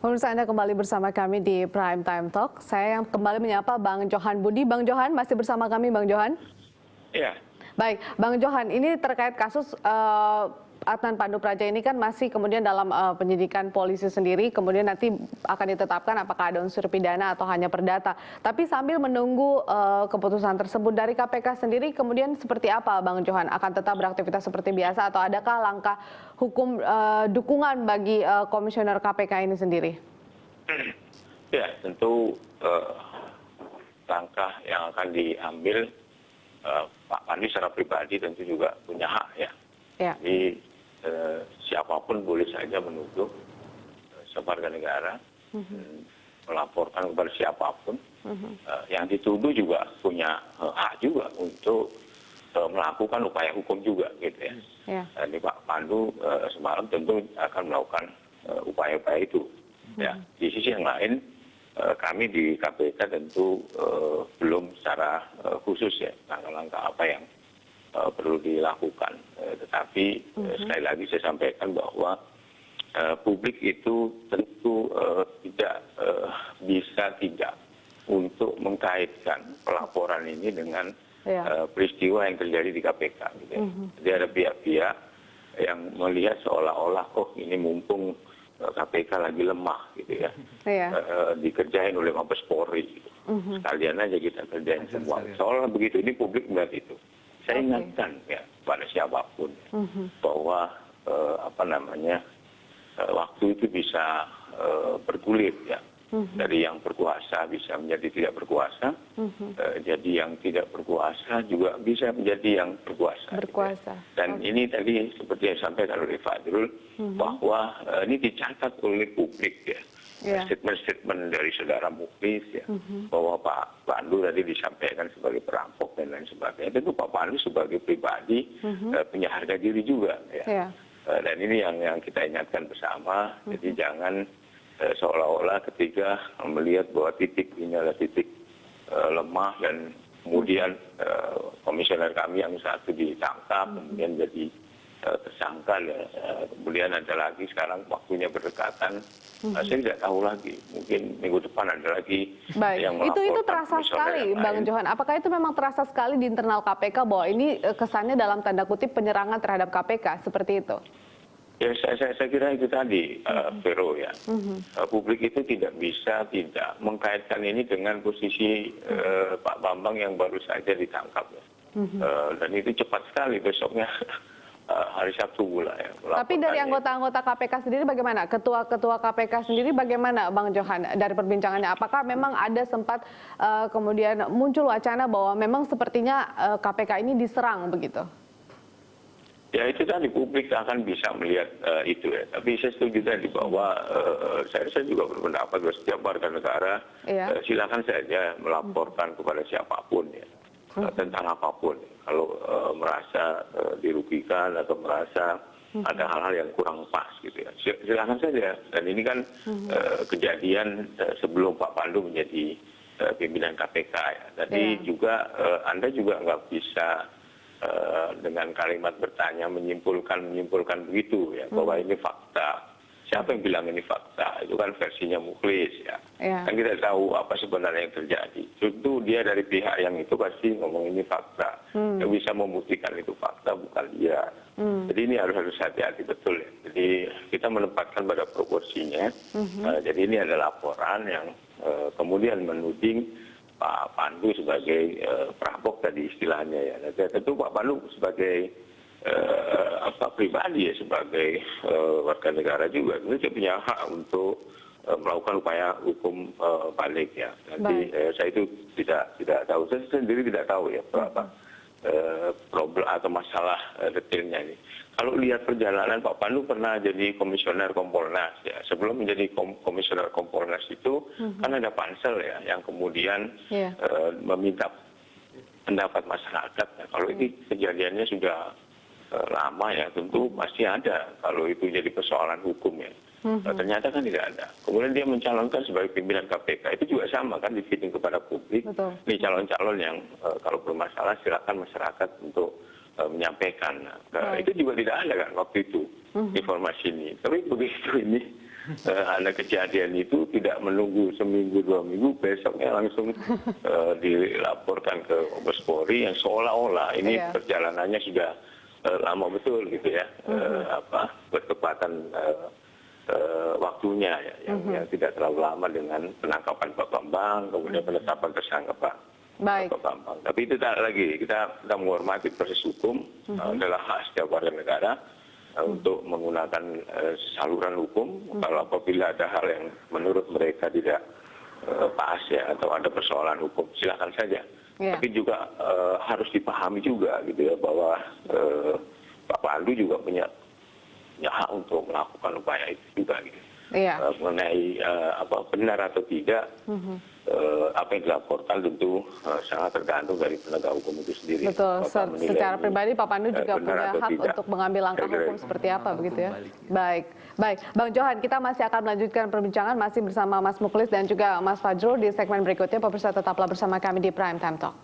Pemirsa, Anda kembali bersama kami di Prime Time Talk. Saya yang kembali menyapa Bang Johan Budi. Bang Johan, masih bersama kami, Bang Johan? Iya. Baik, Bang Johan, ini terkait kasus Adnan Pandu Praja ini kan masih kemudian dalam penyidikan polisi sendiri, kemudian nanti akan ditetapkan apakah ada unsur pidana atau hanya perdata. Tapi sambil menunggu keputusan tersebut dari KPK sendiri, kemudian seperti apa Bang Johan? Akan tetap beraktivitas seperti biasa atau adakah langkah hukum dukungan bagi komisioner KPK ini sendiri? Ya, tentu langkah yang akan diambil Pak Pandu secara pribadi tentu juga punya hak ya. Ya. Jadi siapapun boleh saja menuduh sewarga negara, melaporkan kepada siapapun. Yang dituduh juga punya hak juga untuk melakukan upaya hukum juga, gitu ya. Ya. Jadi Pak Pandu semalam tentu akan melakukan upaya-upaya itu. Ya, di sisi yang lain kami di KPK tentu belum secara khusus ya langkah-langkah apa yang perlu dilakukan. Tetapi sekali lagi saya sampaikan bahwa publik itu tentu tidak bisa tidak untuk mengkaitkan pelaporan ini dengan peristiwa yang terjadi di KPK. Gitu ya. Jadi ada pihak-pihak yang melihat seolah-olah ini mumpung KPK lagi lemah gitu ya, dikerjain oleh Mabes Polri. Gitu. Sekalian aja kita kerjain semua. Seolah begitu, ini publik melihat itu. Saya ingatkan ya pada siapapun bahwa waktu itu bisa bergulir ya. Dari yang berkuasa bisa menjadi tidak berkuasa, jadi yang tidak berkuasa juga bisa menjadi yang berkuasa. Gitu ya. Dan ini tadi seperti yang disampaikan oleh Fadrul, bahwa ini dicatat oleh publik ya. Statement-statement dari saudara Muklis ya, bahwa Pak Pandu tadi disampaikan sebagai perampok dan lain sebagainya. Tentu Pak Pandu sebagai pribadi punya harga diri juga ya. Dan ini yang kita ingatkan bersama, jadi jangan seolah-olah ketika melihat bahwa titik ini adalah titik lemah dan kemudian komisioner kami yang satu ditangkap, kemudian jadi tersangka, kemudian ada lagi sekarang waktunya berdekatan, saya tidak tahu lagi, mungkin minggu depan ada lagi yang melaporkan. Itu terasa sekali Bang Johan, apakah itu memang terasa sekali di internal KPK bahwa ini kesannya dalam tanda kutip penyerangan terhadap KPK, seperti itu? Ya, saya kira itu tadi, Vero ya. Publik itu tidak bisa tidak mengkaitkan ini dengan posisi Pak Bambang yang baru saja ditangkap. Ya. Dan itu cepat sekali besoknya hari Sabtu pula ya. Tapi dari anggota-anggota KPK sendiri bagaimana? Ketua-ketua KPK sendiri bagaimana Bang Johan dari perbincangannya? Apakah memang ada sempat kemudian muncul wacana bahwa memang sepertinya KPK ini diserang begitu? Ya itu tadi publik akan bisa melihat itu ya. Tapi saya setuju tadi bahwa saya juga berpendapat bahwa setiap warga negara silakan saja melaporkan kepada siapapun ya tentang apapun. Kalau merasa dirugikan atau merasa ada hal-hal yang kurang pas gitu ya, silakan saja. Dan ini kan kejadian sebelum Pak Pandu menjadi pimpinan KPK ya. Jadi juga Anda juga nggak bisa dengan kalimat bertanya menyimpulkan begitu ya, bahwa ini fakta. Siapa yang bilang ini fakta? Itu kan versinya Muklis ya. Kan kita tahu apa sebenarnya yang terjadi. Tentu dia dari pihak yang itu pasti ngomong ini fakta. Yang bisa membuktikan itu fakta bukan dia. Jadi ini harus hati-hati betul ya. Jadi kita menempatkan pada proporsinya. Jadi ini ada laporan yang kemudian menuding Pak Pandu sebagai perampok tadi istilahnya ya. Tentu Pak Pandu sebagai pribadi ya, sebagai warga negara juga, dia punya hak untuk melakukan upaya hukum balik ya. Nanti saya itu tidak tahu, saya sendiri tidak tahu ya berapa problem atau masalah detailnya ini. Kalau lihat perjalanan Pak Pandu pernah jadi komisioner Kompolnas ya. Sebelum menjadi komisioner Kompolnas itu kan ada pansel ya yang kemudian meminta pendapat masyarakat. Nah, kalau ini kejadiannya sudah lama ya, tentu pasti ada kalau itu jadi persoalan hukum ya. Ternyata kan tidak ada. Kemudian dia mencalonkan sebagai pimpinan KPK. Itu juga sama kan, di-feeding kepada publik. Ini calon-calon yang kalau bermasalah silakan masyarakat untuk menyampaikan. Nah, itu juga tidak ada kan waktu itu informasi ini. Tapi begitu ini ada kejadian itu tidak menunggu seminggu 2 minggu, besoknya langsung dilaporkan ke Mabes Polri yang seolah-olah ini perjalanannya sudah lama betul gitu ya, bertepatan waktunya ya, yang tidak terlalu lama dengan penangkapan Pak Bambang, kemudian penetapan tersangka Pak Bambang. Tapi itu tak lagi, kita menghormati proses hukum, adalah hak setiap warga negara untuk menggunakan saluran hukum. Kalau apabila ada hal yang menurut mereka tidak pas ya, atau ada persoalan hukum, silakan saja. Tapi juga harus dipahami juga gitu ya, bahwa Pak Pandu juga punya hak untuk melakukan upaya itu juga gitu. Mengenai benar atau tidak, apa yang dilaporkan tentu sangat tergantung dari penegak hukum itu sendiri. Betul, secara pribadi Pak Pandu juga punya hak untuk mengambil langkah hukum seperti apa begitu ya. Baik, Bang Johan, kita masih akan melanjutkan perbincangan masih bersama Mas Muklis dan juga Mas Fajrul di segmen berikutnya. Pemirsa tetaplah bersama kami di Prime Time Talk.